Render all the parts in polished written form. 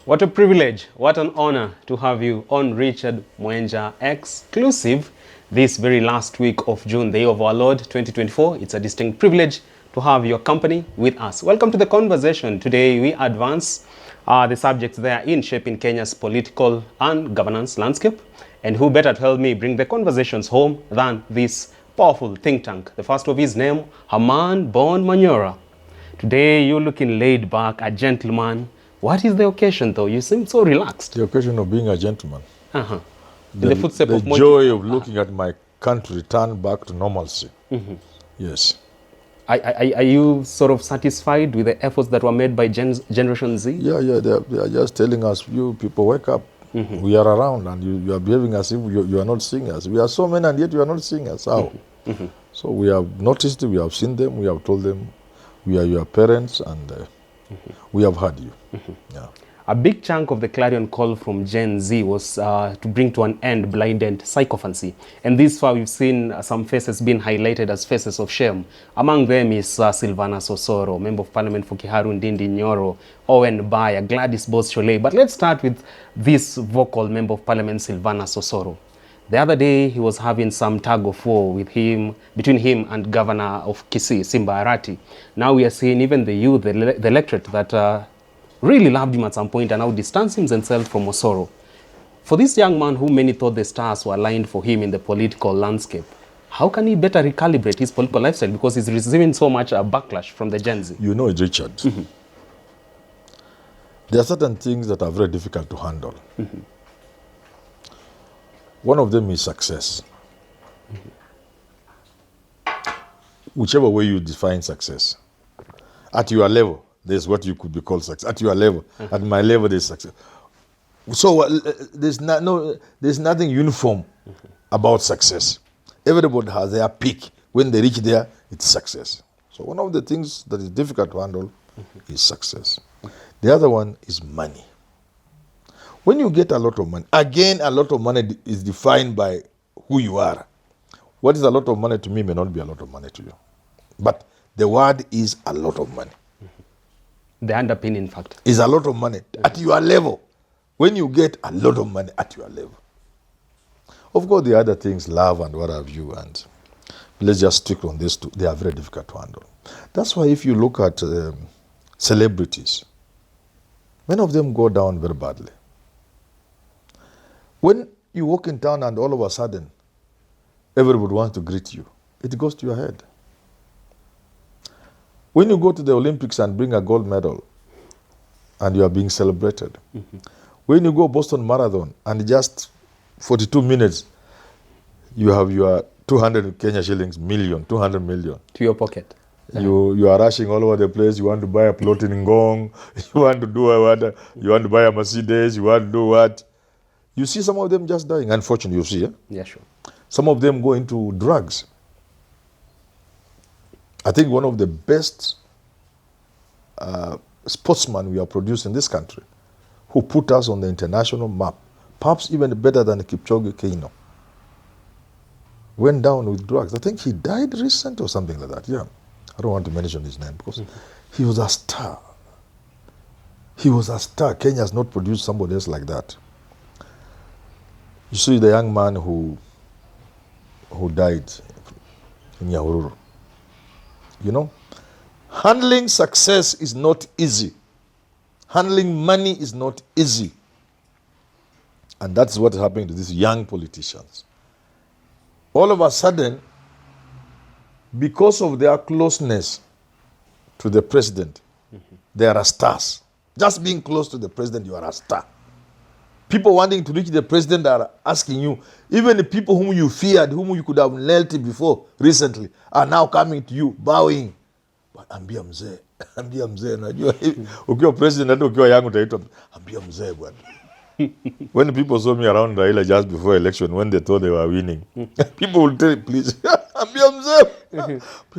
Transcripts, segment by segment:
What a privilege, what an honor to have you on Richard Mwenja Exclusive this very last week of June, the year of our Lord 2024. It's a distinct privilege to have your company with us. Welcome to the conversation. Today we advance the subjects there in shaping Kenya's political and governance landscape. And who better to help me bring the conversations home than this powerful think tank. The first of his name, Herman Manyora. Today you're looking laid back, a gentleman. What is the occasion though? You seem so relaxed. The occasion of being a gentleman. Uh-huh. The footsteps the of joy of looking at my country return back to normalcy. Mm-hmm. Yes. Are you sort of satisfied with the efforts that were made by Generation Z? Yeah, they are just telling us, you people wake up. Mm-hmm. We are around and you are behaving as if you are not seeing us. We are so many and yet you are not seeing us. How? Mm-hmm. Mm-hmm. So we have noticed, we have seen them, we have told them we are your parents and we have heard you. Mm-hmm. Yeah. A big chunk of the clarion call from Gen Z was to bring to an end blinded sycophancy. And this far we've seen some faces being highlighted as faces of shame. Among them is Silvana Sosoro, Member of Parliament for Kiharu Ndindi Nyoro, Owen Baya, Gladys Boschole. But let's start with this vocal Member of Parliament, Silvana Sosoro. The other day he was having some tug of war between him and Governor of Kisii, Simba Arati. Now we are seeing even the youth, the electorate that really loved him at some point and now distancing himself from Osoro. For this young man who many thought the stars were aligned for him in the political landscape, how can he better recalibrate his political lifestyle because he's receiving so much backlash from the Gen Z? You know it, Richard. Mm-hmm. There are certain things that are very difficult to handle. Mm-hmm. One of them is success. Mm-hmm. Whichever way you define success. At your level, there's what you could be called success. At your level, at my level, there's success. So there's nothing uniform about success. Everybody has their peak. When they reach there, it's success. So one of the things that is difficult to handle is success. The other one is money. When you get a lot of money, again, a lot of money is defined by who you are. What is a lot of money to me may not be a lot of money to you. But the word is a lot of money. The underpinning factor is a lot of money at your level. When you get a lot of money at your level. Of course, the other things, love and what have you, and let's just stick on these two. They are very difficult to handle. That's why if you look at celebrities, many of them go down very badly. When you walk in town and all of a sudden, everybody wants to greet you, it goes to your head. When you go to the Olympics and bring a gold medal and you are being celebrated, mm-hmm. When you go Boston Marathon and just 42 minutes, you have your 200 Kenya shillings, 200 million. To your pocket. You are rushing all over the place. You want to buy a plot in Ngong. You want to do what? You want to buy a Mercedes. You want to do what? You see some of them just dying. Unfortunately, you see. Yeah, sure. Some of them go into drugs. I think one of the best sportsmen we have produced in this country, who put us on the international map, perhaps even better than Kipchoge Keino, went down with drugs. I think he died recent or something like that. Yeah, I don't want to mention his name because he was a star. He was a star. Kenya has not produced somebody else like that. You see the young man who died in Nyahururu. You know, handling success is not easy. Handling money is not easy. And that's what's happening to these young politicians. All of a sudden, because of their closeness to the president, they are stars. Just being close to the president, you are a star. People wanting to reach the president are asking you, even the people whom you feared, whom you could have knelt before recently, are now coming to you, bowing. But ambia mzee, najua ukiwa president hata ukiwa yangu utaitwa ambia mzee bwana. When people saw me around Raila just before election, when they thought they were winning, people would tell, please, ambia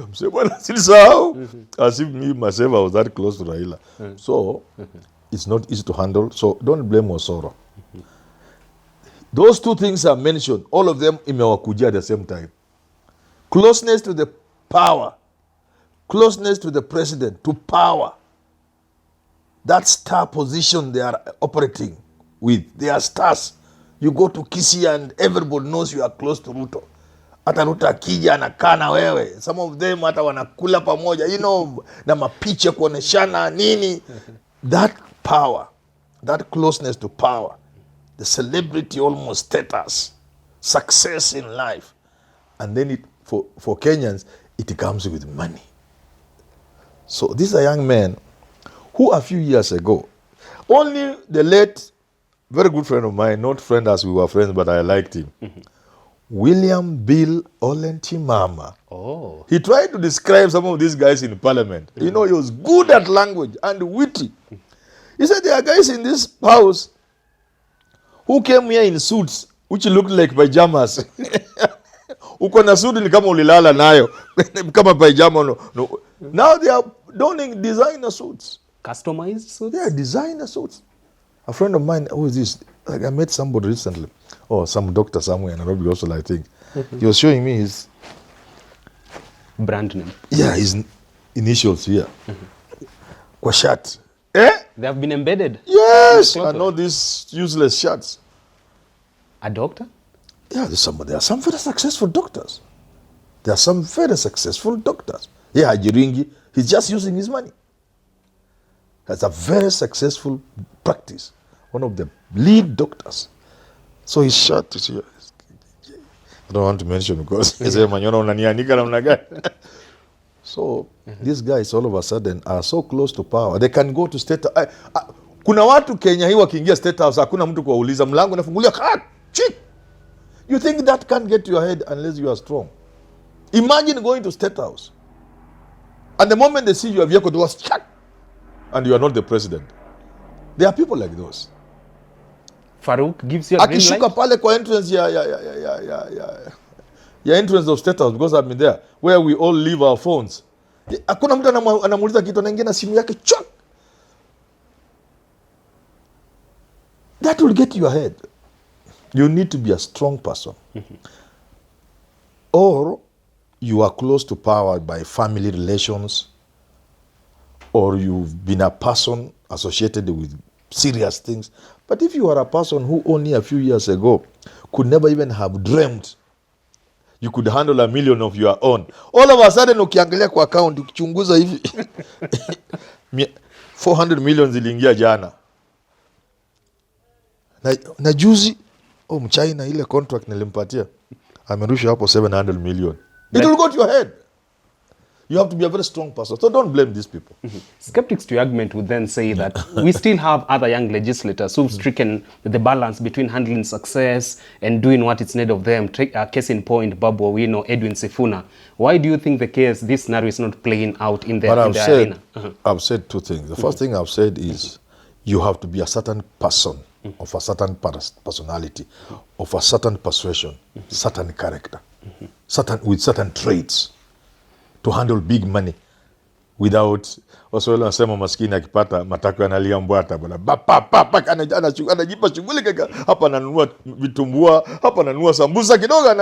mzee bwana, silisahau. As if me myself I was that close to Raila. So it's not easy to handle. So don't blame Osoro. Those two things are mentioned, all of them imewakujia at the same time. Closeness to the power, closeness to the president, to power. that star position they are operating with. They are stars. You go to Kisii and everybody knows you are close to Ruto. Hata Ruto akija anakaa na wewe. Some of them hata wanakula pamoja, you know, na mapicha kuoneshana nini. That power, that closeness to power, the celebrity almost status, success in life. And then for Kenyans, it comes with money. So this is a young man who a few years ago, only the late, very good friend of mine, not friend as we were friends, but I liked him, William Bill Olentimama. Oh. He tried to describe some of these guys in parliament. You know, he was good at language and witty. He said there are guys in this house who came here in suits which looked like pajamas. Uko na suit ni kama ulilala nayo kama pajama no. Now they are donning designer suits. Customized suits? Yeah, designer suits. A friend of mine, who is this? Like I met somebody recently, or some doctor somewhere in Nairobi also, I think. He was showing me his brand name. Yeah, his initials here. Kwa shirt. Eh? They have been embedded. Yes, and all these useless shirts. A doctor? Yeah, there are some very successful doctors. There are some very successful doctors. Yeah, Jiringi, he's just using his money. That's a very successful practice. One of the lead doctors. So his shirt is here. I don't want to mention because he said, Manyora unanianika namna gani? So these guys all of a sudden are so close to power. They can go to state. Kuna watu Kenya hii wakiingia state house hakuna mtu kuwauliza, mlango unafungulia chik. You think that can't get to your head unless you are strong. Imagine going to state house. And the moment they see your vehicle, they was check. And you are not the president. There are people like those. Farouk gives you a green light. Akishuka pale kwa entrance ya entrance of state house, because I've been there, where we all leave our phones. Hakuna mtu anamuuliza kitu, anaingia na simu yake chak. That will get your head. You need to be a strong person. Or you are close to power by family relations, or you've been a person associated with serious things. But if you are a person who only a few years ago could never even have dreamt you could handle $1 million of your own, all of a sudden ukiangalia kwa account ukichunguza hivi 400 million ziliingia jana na juzi mchina ile contract nilimpatia amerusha hapo 700 million. It will go to your head. You have to be a very strong person. So don't blame these people. Skeptics to your argument would then say that we still have other young legislators who've stricken the balance between handling success and doing what is needed of them. Case in point, Babu Owino, Edwin Sifuna. Why do you think this scenario is not playing out in the arena? I've said two things. The first thing I've said is you have to be a certain person, of a certain personality, of a certain persuasion, certain character, with certain traits, to handle big money without Waswahili wanasema maskini akipata matako analia mbwata bwana anajipa shughuli kaka, hapa ananunua vitumbua, hapa ananunua sambusa kidogo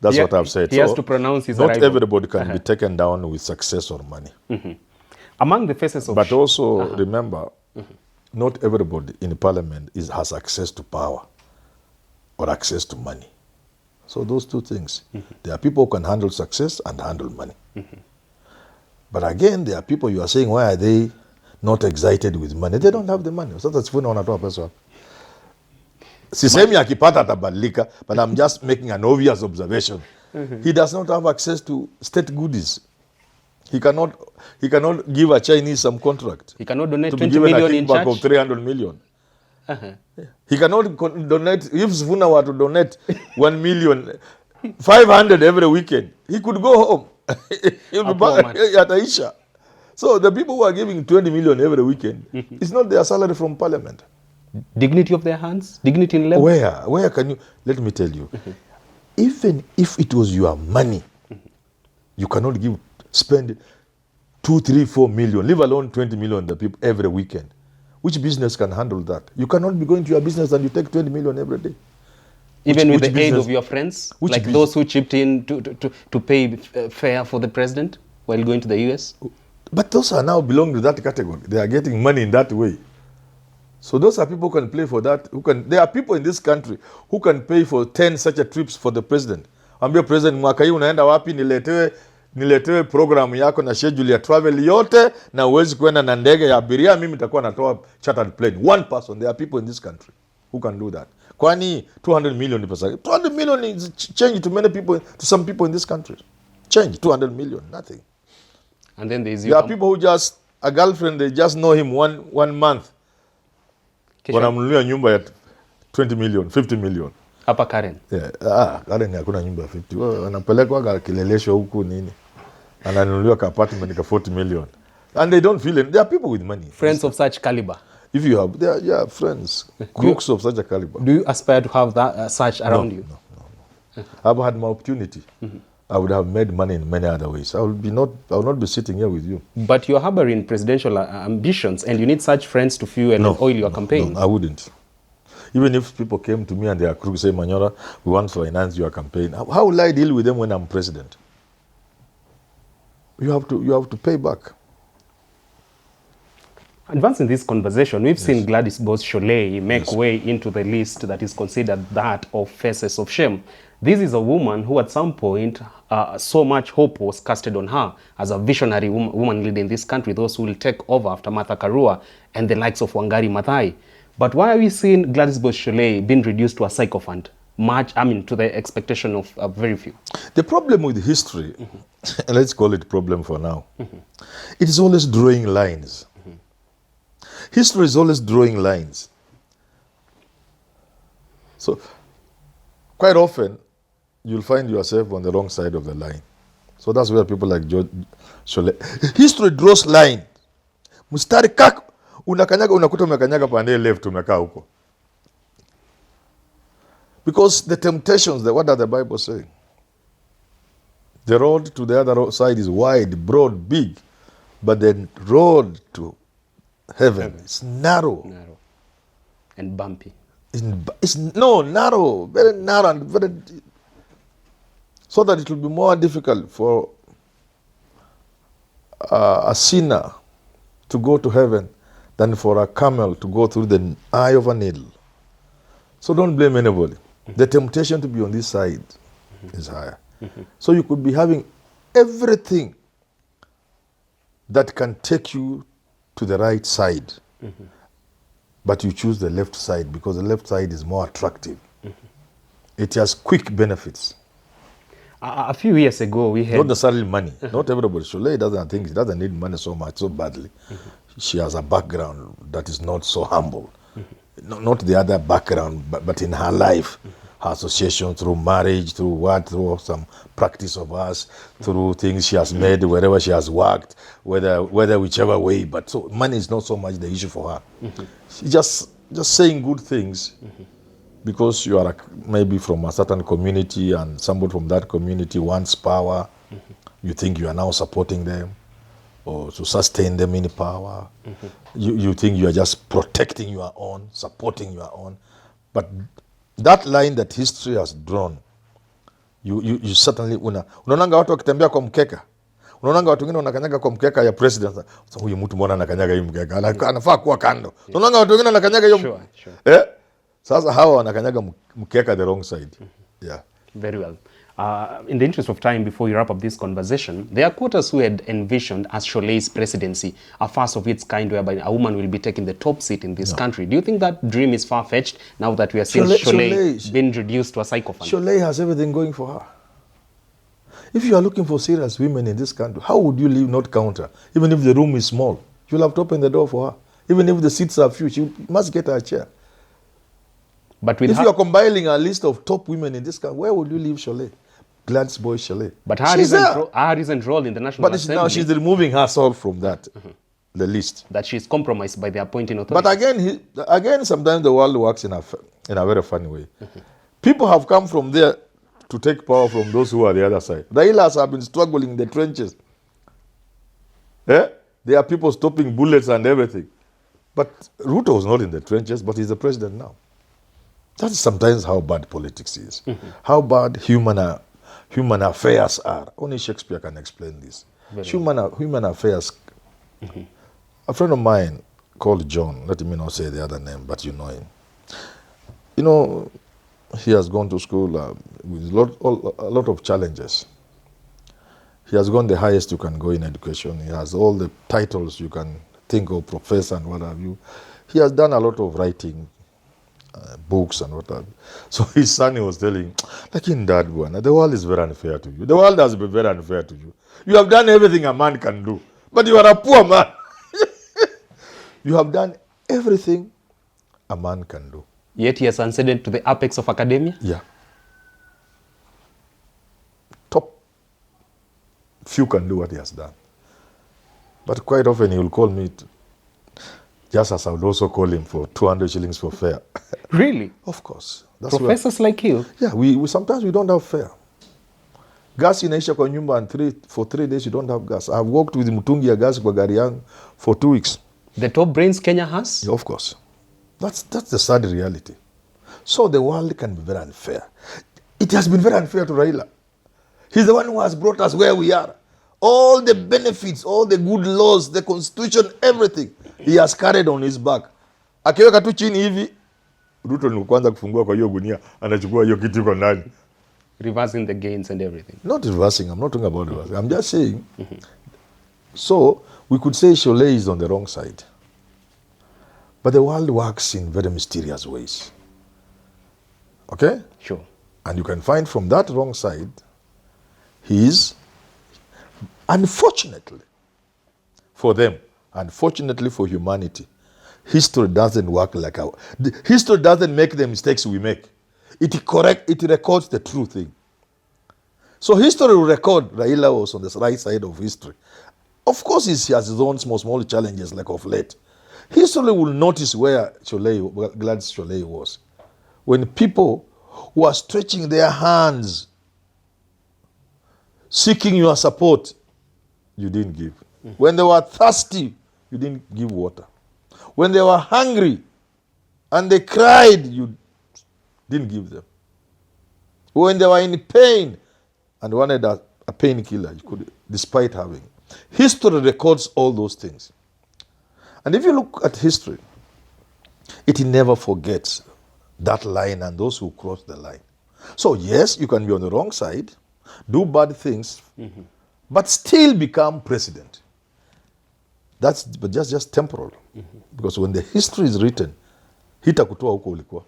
That's what I've said. He has to pronounce his not arrival. Everybody can be taken down with success or money. Among the faces of... But also remember, not everybody in parliament has access to power or access to money. So those two things. There are people who can handle success and handle money. But again, there are people you are saying, why are they not excited with money? They don't have the money. Sasa Sifuna wanatoa pesa. Sisemi akipata atabadilika, but I'm just making an obvious observation. He does not have access to state goodies. He cannot give a Chinese some contract. He cannot donate to 20 million in church. church. Of 300 million. He cannot donate, if Sifuna were to donate 1 million, 500 every weekend, he could go home. He'll be back at Aisha. So the people who are giving 20 million every weekend, it's not their salary from parliament. Dignity of their hands? Dignity in level? Where can you, let me tell you, even if it was your money, you cannot spend 2, 3, 4 million, leave alone 20 million the people every weekend. Which business can handle that? You cannot be going to your business and you take 20 million every day. Even with the aid of your friends? Like those who chipped in to pay fare for the president while going to the US? But those are now belong to that category. They are getting money in that way. So those are people who can play for that. There are people in this country who can pay for 10 such a trips for the president. Ambia president, mwaka hii unaenda wapi, niletewe program yako na schedule ya travel yote, na uwezi kwenda na ndege ya abiria, mimi nitakuwa natoa chartered plane. One person. There are people in this country who can do that. Kwani 200 million pesa. 200 million is change to many people, to some people in this country. Change 200 million, nothing. And then there are people who just, a girlfriend, they just know him one month. Wanamnunulia nyumba ya 20 million, 50 million. Hapa Karen. Yeah. Karen hakuna nyumba ya 50. Wao wanapelekwa kilelesho huku nini. Ananunuliwa ka apartment ka 40 million. And they don't feel it. There are people with money. Friends of such caliber. If you have, they are friends. Crooks of such a caliber. Do you aspire to have that such around you? No. I've had my opportunity. I would have made money in many other ways. I will not be sitting here with you. But you're harboring presidential ambitions, and you need such friends to fuel and oil your campaign. No, I wouldn't. Even if people came to me and they are crooks, say, Manyora, we want to finance your campaign. How will I deal with them when I'm president? You have to pay back. Advancing this conversation, we've seen Gladys Boss-Sholei make way into the list that is considered that of faces of shame. This is a woman who at some point, so much hope was casted on her as a visionary woman leading this country, those who will take over after Martha Karua and the likes of Wangari Maathai. But why are we seeing Gladys Boss-Sholei being reduced to a sycophant? To the expectation of very few. The problem with history, and let's call it problem for now, it is always drawing lines. History is always drawing lines. So, quite often, you'll find yourself on the wrong side of the line. So that's where people like Sholei. History draws line. Mustari kak, unakanyaga, unakuta umekanyaga pande left, umekaa huko. Because the temptations, what does the Bible say? The road to the other side is wide, broad, big. But the road to heaven is narrow. Narrow. And bumpy. Narrow. Very narrow and very... So that it will be more difficult for a sinner to go to heaven than for a camel to go through the eye of a needle. So don't blame anybody. The temptation to be on this side is higher. So you could be having everything that can take you to the right side, but you choose the left side because the left side is more attractive. It has quick benefits. A few years ago, we had... Not necessarily money. Not everybody. Sholei doesn't need money so much, so badly. She has a background that is not so humble. Not the other background, but in her life, her association through marriage, through some practice of hers, through things she has made, wherever she has worked, whether whichever way. But so money is not so much the issue for her. She's just saying good things because you are maybe from a certain community and somebody from that community wants power. You think you are now supporting them or to sustain them in power. You think you are just protecting your own, supporting your own. But that line that history has drawn, you certainly unaonanga watu wakitembea kwa mkeka. Unaonanga watu wengine wanakanyaga kwa mkeka ya president. So huyu mtu mbona anakanyaga hii mkeka? Anafaa kuwa kando. Unaonanga watu wengine wanakanyaga hiyo. Sasa hawa wanakanyaga mkeka the wrong side. Yeah. Very well. In the interest of time, before we wrap up this conversation, there are quotas who had envisioned as Sholei's presidency, a first of its kind whereby a woman will be taking the top seat in this country. Do you think that dream is far-fetched now that we are seeing Sholei being reduced to a sycophant? Sholei has everything going for her. If you are looking for serious women in this country, how would you not counter? Even if the room is small, you'll have to open the door for her. Even if the seats are few, she must get her a chair. But if you are compiling a list of top women in this country, where would you leave Sholei? Gladys Boss-Sholei. But her recent role in the National Assembly... But now she's removing herself from that, the list. That she's compromised by the appointing authority. But again, sometimes the world works in a very funny way. People have come from there to take power from those who are the other side. Railas have been struggling in the trenches. There are people stopping bullets and everything. But Ruto was not in the trenches, but he's the president now. That's sometimes how bad politics is. How bad human affairs are. Only Shakespeare can explain this. Human affairs A friend of mine called John, let me not say the other name, but you know him. You know, he has gone to school with a lot of challenges. He has gone the highest you can go in education. He has all the titles you can think of, professor and what have you. He has done a lot of writing, books and what have you. So his son was telling, like in that one, the world is very unfair to you. The world has been very unfair to you. You have done everything a man can do, but you are a poor man. You have done everything a man can do. Yet he has ascended to the apex of academia? Yeah. Top few can do what he has done. But quite often he will call me, just as I would also call him for 200 shillings for fare. Really? Of course. That's Professors like you? Yeah, we sometimes we don't have fare. Gas inaisha kwa nyumba and for 3 days you don't have gas. I've worked with mtungi ya gas kwa gari yangu for 2 weeks. The top brains Kenya has? Yeah, of course. That's the sad reality. So the world can be very unfair. It has been very unfair to Raila. He's the one who has brought us where we are. All the benefits, all the good laws, the constitution, everything, he has carried on his back. Akiweka tu chini hivi, Ruto ni kwanza kufungua kwa hiyo gunia, anachukua hiyo kitu kwa ndani. Reversing the gains and everything. Not reversing, I'm not talking about reversing. I'm just saying. So, we could say Cholet is on the wrong side. But the world works in very mysterious ways. Okay? Sure. And you can find from that wrong side, he is, unfortunately, for them, unfortunately for humanity, history doesn't work like history doesn't make the mistakes we make. It records the true thing. So history will record Raila was on the right side of history. Of course, he has his own small challenges like of late. History will notice where Gladys Cholet was. When people were stretching their hands, seeking your support, you didn't give. When they were thirsty, you didn't give water. When they were hungry and they cried, you didn't give them. When they were in pain and wanted a painkiller, you could, despite having. History records all those things. And if you look at history, it never forgets that line and those who cross the line. So yes, you can be on the wrong side, do bad things, but still become president. That's but just temporal. Because when the history is written, hitakutoa huko ulikuwa.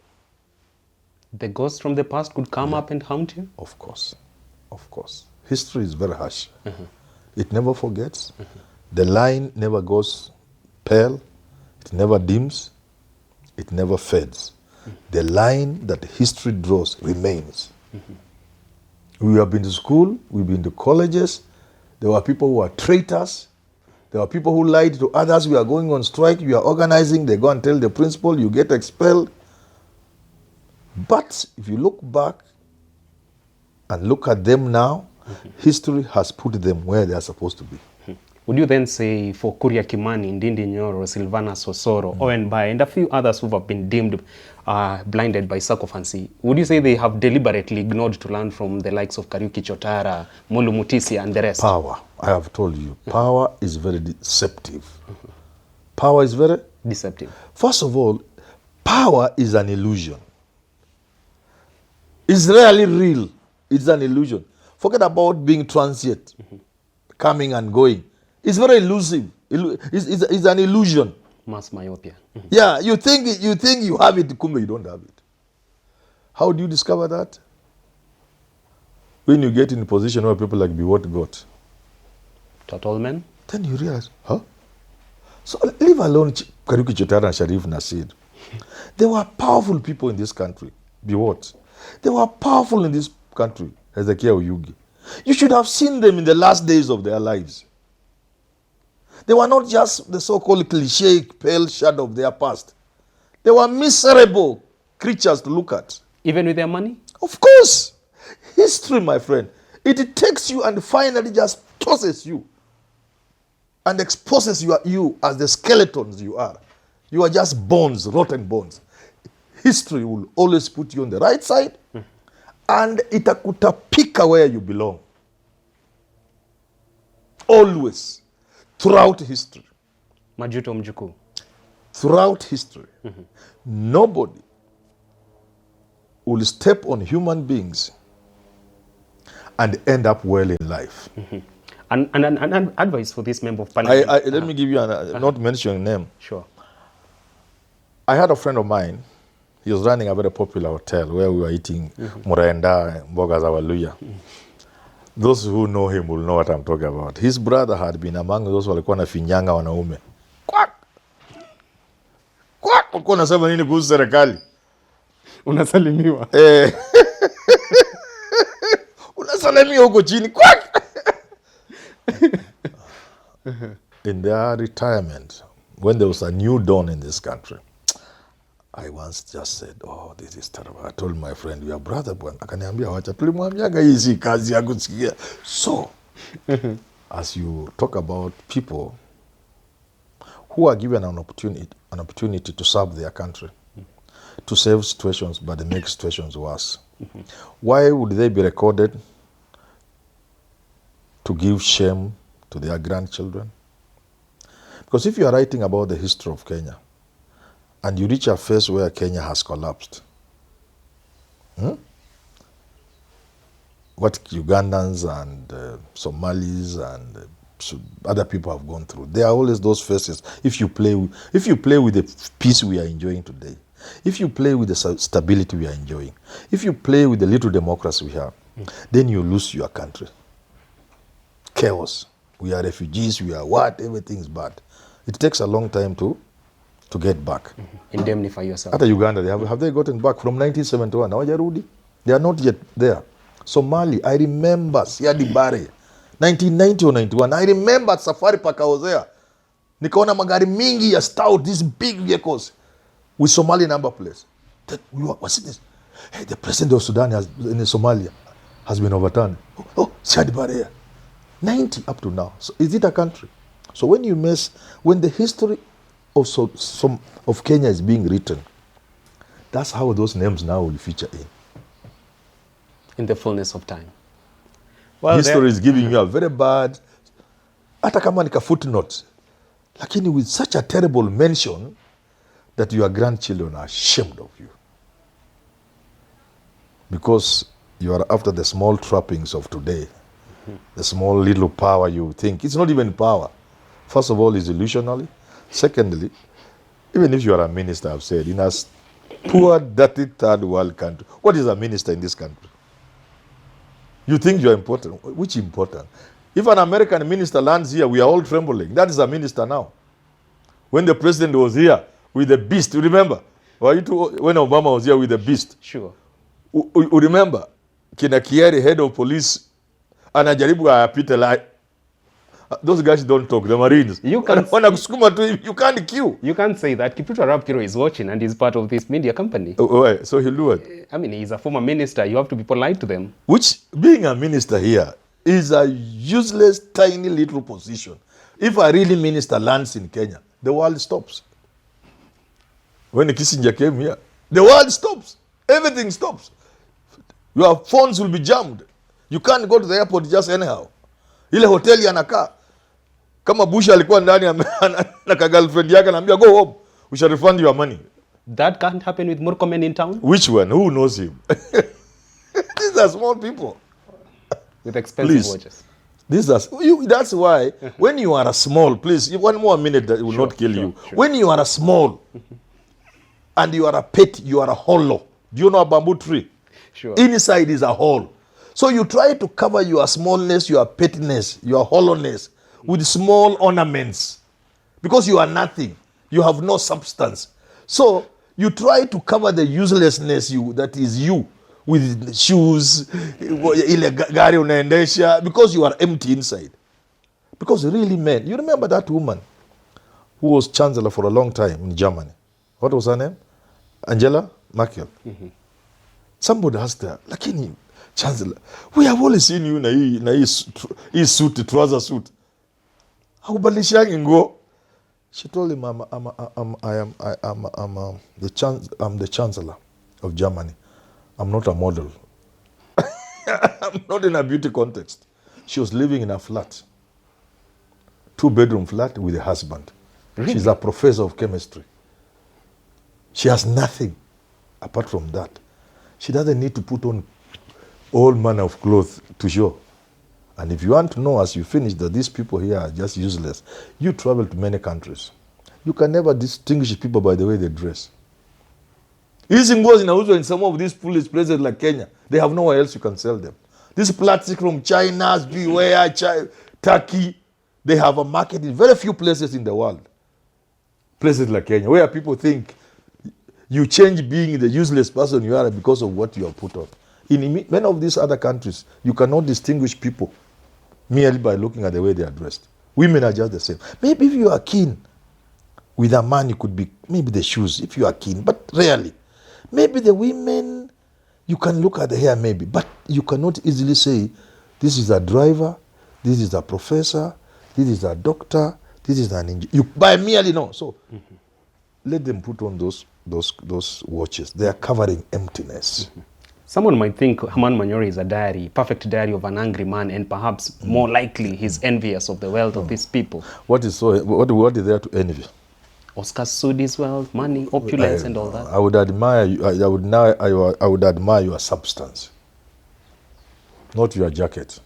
The ghosts from the past could come up and haunt you? Of course. Of course. History is very harsh. It never forgets. The line never goes pale. It never dims. It never fades. The line that history draws remains. We have been to school. We've been to colleges. There were people who were traitors. There were people who lied to others. We are going on strike. We are organizing. They go and tell the principal, you get expelled. But if you look back and look at them now, history has put them where they are supposed to be. Would you then say for Kuria Kimani, Ndindi Nyoro, Silvana Sosoro, Owen Bai, and a few others who have been deemed blinded by sycophancy, would you say they have deliberately ignored to learn from the likes of Kariuki Chotara, Mulu Mutisia, and the rest? Power, I have told you, power is very deceptive. Power is very deceptive. First of all, power is an illusion. It's rarely real. It's an illusion. Forget about being transient, coming and going. It's very elusive. It's an illusion. Mass myopia. Yeah, you think you have it, kumbe you don't have it. How do you discover that? When you get in a position where people like Biwot got. Total men? Then you realize, huh? So leave alone Kariuki Chotara and Sharif Nasir. They were powerful people in this country. Biwot. They were powerful in this country. Hezekiah Oyugi. You should have seen them in the last days of their lives. They were not just the so-called cliche pale shadow of their past. They were miserable creatures to look at. Even with their money? Of course. History, my friend, it takes you and finally just tosses you and exposes you as the skeletons you are. You are just bones, rotten bones. History will always put you on the right side and itakutapika where you belong. Always. Throughout history. Majuto mjukuu. Throughout history, nobody will step on human beings and end up well in life. An advice for this member of parliament. Let me give you not mentioning name. Sure. I had a friend of mine. He was running a very popular hotel where we were eating murenda, mboga za waluya. Those who know him will know what I'm talking about. His brother had been among those walikuwa na finyanga wanaume. Kwak! Kwak! Ulikuwa unasema nini kuhusu serikali? Unasalimiwa. Unasalimiwa huko chini. Kwak! In their retirement, when there was a new dawn in this country, I once just said, oh, this is terrible. I told my friend, your brother, bwana. Akaniambia, wacha, tulimwambiaga hii si kazi ya kusikia. So, as you talk about people who are given an opportunity to serve their country, to save situations, but they make situations worse, why would they be recorded to give shame to their grandchildren? Because if you are writing about the history of Kenya, and you reach a phase where Kenya has collapsed, what Ugandans and Somalis and other people have gone through, there are always those phases. If you play with the peace we are enjoying today, if you play with the stability we are enjoying, if you play with the little democracy we have, then you lose your country. Chaos. We are refugees, we are what, everything is bad. It takes a long time to get back. Indemnify yourself. At Uganda, have they gotten back from 1971? Hawajarudi. They are not yet there. Somali, I remember Siadi Bare, 1990 or 91. I remember at Safari Park I was there. Nikaona magari mingi ya stout, these big vehicles with Somali number plates. What's this? Hey, the president of Sudan in Somalia has been overturned. Oh, Siadi Bare. 90 up to now. So is it a country? So when the history of Kenya is being written, that's how those names now will feature in the fullness of time. Well, history is giving you a very bad, hata kama nika footnote, lakini with such a terrible mention that your grandchildren are ashamed of you. Because you are after the small trappings of today, the small little power you think. It's not even power. First of all, it's illusionary. Secondly, even if you are a minister, I've said, in a poor, dirty third world country, what is a minister in this country? You think you're important. Which important? If an American minister lands here, we are all trembling. That is a minister now. When the president was here with the beast, you remember? When Obama was here with the beast. Sure. You remember? Kina Kieri, head of police, anajaribu apite like. Those guys don't talk, the Marines. You can't queue. You can't say that. Kipruto Arap Kiro is watching and he's part of this media company. Oh, so he'll do it. I mean, he's a former minister. You have to be polite to them. Which, being a minister here, is a useless, tiny little position. If a really minister lands in Kenya, the world stops. When Kissinger came here, the world stops. Everything stops. Your phones will be jammed. You can't go to the airport just anyhow. Ile hoteli anakaa. Kama Bush alikuwa ndani na girlfriend yake anambia go home, we shall refund your money. That can't happen with Murkomen in town? Which one? Who knows him? These are small people. With expensive watches. That's why when you are a small, please, one more minute that will not kill you. Sure. When you are a small and you are a pet, you are a hollow. Do you know a bamboo tree? Sure. Inside is a hole. So you try to cover your smallness, your pettiness, your hollowness with small ornaments because you are nothing. You have no substance. So you try to cover the uselessness that is you with shoes, gari unaendesha, because you are empty inside. Because really, man, you remember that woman who was chancellor for a long time in Germany? What was her name? Angela Merkel. Somebody asked her, lakini chancellor, we have only seen you na hii suit, trouser suit. Hakubadilishangi nguo. She told him, I'm the chancellor of Germany. I'm not a model. I'm not in a beauty context. She was living in a flat. 2-bedroom flat with a husband. Really? She's a professor of chemistry. She has nothing apart from that. She doesn't need to put on all manner of clothes to show. And if you want to know as you finish that these people here are just useless, you travel to many countries. You can never distinguish people by the way they dress. Hizi nguo zinauzwa in some of these foolish places like Kenya. They have nowhere else you can sell them. This plastic from China, beware, Turkey, they have a market in very few places in the world. Places like Kenya, where people think you change being the useless person you are because of what you have put on. In many of these other countries, you cannot distinguish people merely by looking at the way they are dressed. Women are just the same. Maybe if you are keen with a man, it could be maybe the shoes, if you are keen, but rarely. Maybe the women, you can look at the hair maybe, but you cannot easily say, this is a driver, this is a professor, this is a doctor, this is an engineer. You by merely know. So let them put on those watches. They are covering emptiness. Someone might think Herman Manyora is a diary, perfect diary of an angry man, and perhaps more likely he's envious of the wealth of these people. What is there to envy? Oscar Sudi's wealth, money, opulence, and all that. I would admire you. I would admire your substance, not your jacket.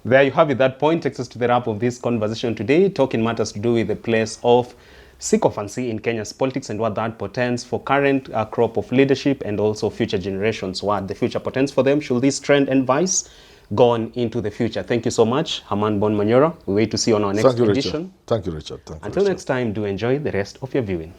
There you have it. That point takes us to the wrap of this conversation today, talking matters to do with the place of sycophancy in Kenya's politics and what that portends for current crop of leadership and also future generations. What the future portends for them should this trend and vice go on into the future. Thank you so much, Herman Manyora. We wait to see you on our next edition. Thank you, Richard. Thank you, Until Richard. next time, do enjoy the rest of your viewing.